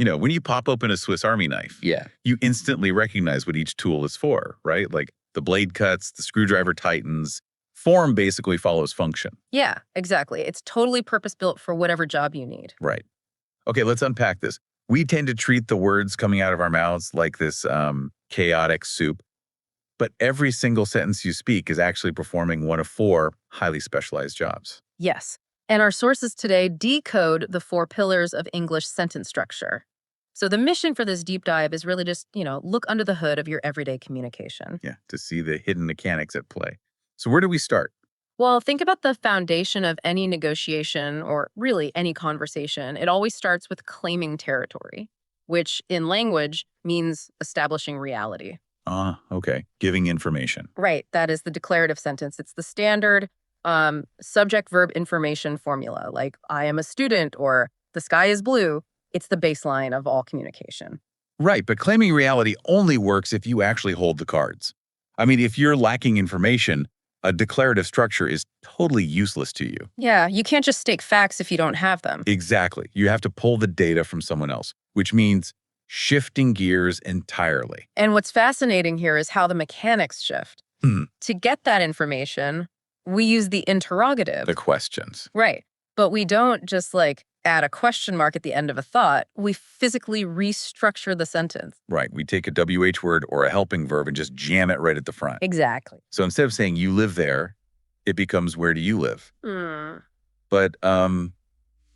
When you pop open a Swiss Army knife, Yeah. you instantly recognize what each tool is for, right? Like the blade cuts, the screwdriver tightens. Form basically follows function. Yeah, exactly. It's totally purpose-built for whatever job you need. Right. Okay, let's unpack this. We tend to treat the words coming out of our mouths like this chaotic soup, but every single sentence you speak is actually performing one of 4 highly specialized jobs. Yes. And our sources today decode the 4 pillars of English sentence structure. So the mission for this deep dive is really just, look under the hood of your everyday communication. Yeah, to see the hidden mechanics at play. So where do we start? Well, think about the foundation of any negotiation or really any conversation. It always starts with claiming territory, which in language means establishing reality. Okay. Giving information. Right. That is the declarative sentence. It's the standard subject-verb information formula, like I am a student or the sky is blue. It's the baseline of all communication. Right, but claiming reality only works if you actually hold the cards. I mean, if you're lacking information, a declarative structure is totally useless to you. Yeah, you can't just state facts if you don't have them. Exactly. You have to pull the data from someone else, which means shifting gears entirely. And what's fascinating here is how the mechanics shift. To get that information, we use the interrogative. The questions. Right. But we don't just add a question mark at the end of a thought. We physically restructure the sentence. Right. We take a WH word or a helping verb and just jam it right at the front. Exactly. So instead of saying you live there, it becomes where do you live? But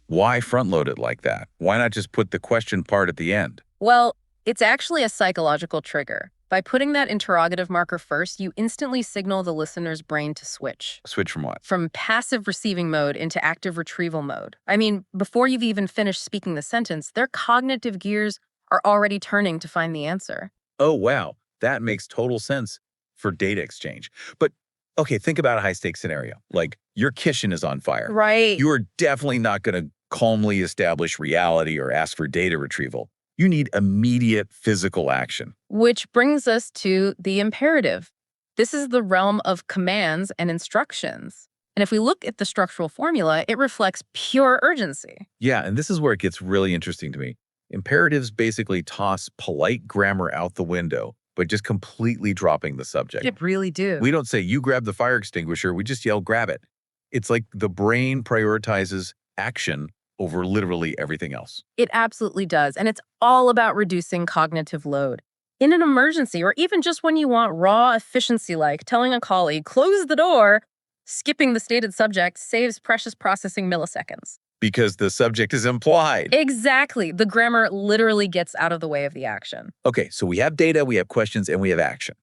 why front load it like that? Why not just put the question part at the end? Well, it's actually a psychological trigger. By putting that interrogative marker first, you instantly signal the listener's brain to switch. Switch from what? From passive receiving mode into active retrieval mode. I mean, before you've even finished speaking the sentence, their cognitive gears are already turning to find the answer. Oh, wow. That makes total sense for data exchange. But, okay, think about a high-stakes scenario. Like, your kitchen is on fire. Right. You are definitely not going to calmly establish reality or ask for data retrieval. You need immediate physical action. Which brings us to the imperative. This is the realm of commands and instructions. And if we look at the structural formula, it reflects pure urgency. Yeah, and this is where it gets really interesting to me. Imperatives basically toss polite grammar out the window, but just completely dropping the subject. It really do. We don't say, you grab the fire extinguisher, we just yell, grab it. It's like the brain prioritizes action over literally everything else. It absolutely does. And it's all about reducing cognitive load. In an emergency, or even just when you want raw efficiency, like telling a colleague, close the door, skipping the stated subject saves precious processing milliseconds. Because the subject is implied. Exactly. The grammar literally gets out of the way of the action. Okay, so we have data, we have questions, and we have action.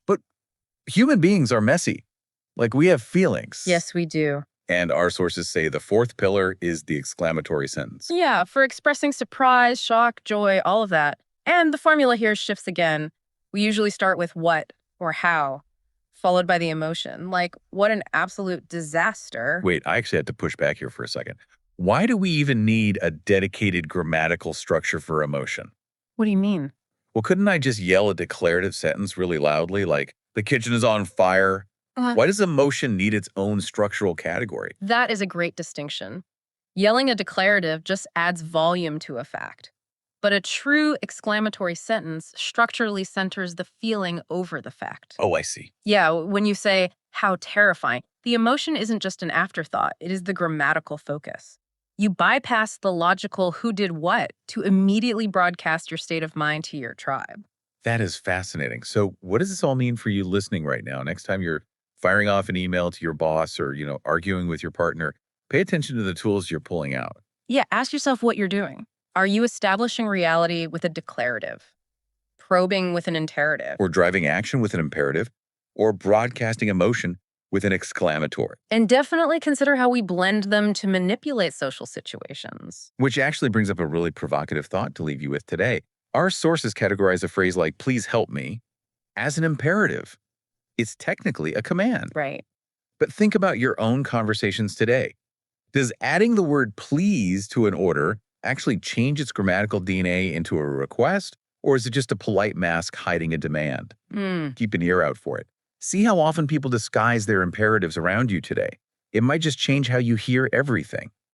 But human beings are messy. Like, we have feelings. Yes, we do. And our sources say the 4th pillar is the exclamatory sentence. Yeah, for expressing surprise, shock, joy, all of that. And the formula here shifts again. We usually start with what or how, followed by the emotion. Like, what an absolute disaster. Wait, I actually had to push back here for a second. Why do we even need a dedicated grammatical structure for emotion? What do you mean? Well, couldn't I just yell a declarative sentence really loudly, like, the kitchen is on fire? Why does emotion need its own structural category? That is a great distinction. Yelling a declarative just adds volume to a fact. But a true exclamatory sentence structurally centers the feeling over the fact. Oh, I see. Yeah, when you say, how terrifying, the emotion isn't just an afterthought. It is the grammatical focus. You bypass the logical who did what to immediately broadcast your state of mind to your tribe. That is fascinating. So what does this all mean for you listening right now? Next time you're firing off an email to your boss or, arguing with your partner, pay attention to the tools you're pulling out. Yeah, ask yourself what you're doing. Are you establishing reality with a declarative, probing with an interrogative, Or driving action with an imperative, or broadcasting emotion with an exclamatory? and definitely consider how we blend them to manipulate social situations. Which actually brings up a really provocative thought to leave you with today. Our sources categorize a phrase like, please help me, as an imperative. It's technically a command. Right. But think about your own conversations today. Does adding the word please to an order actually change its grammatical DNA into a request, or is it just a polite mask hiding a demand? Keep an ear out for it. See how often people disguise their imperatives around you today. It might just change how you hear everything.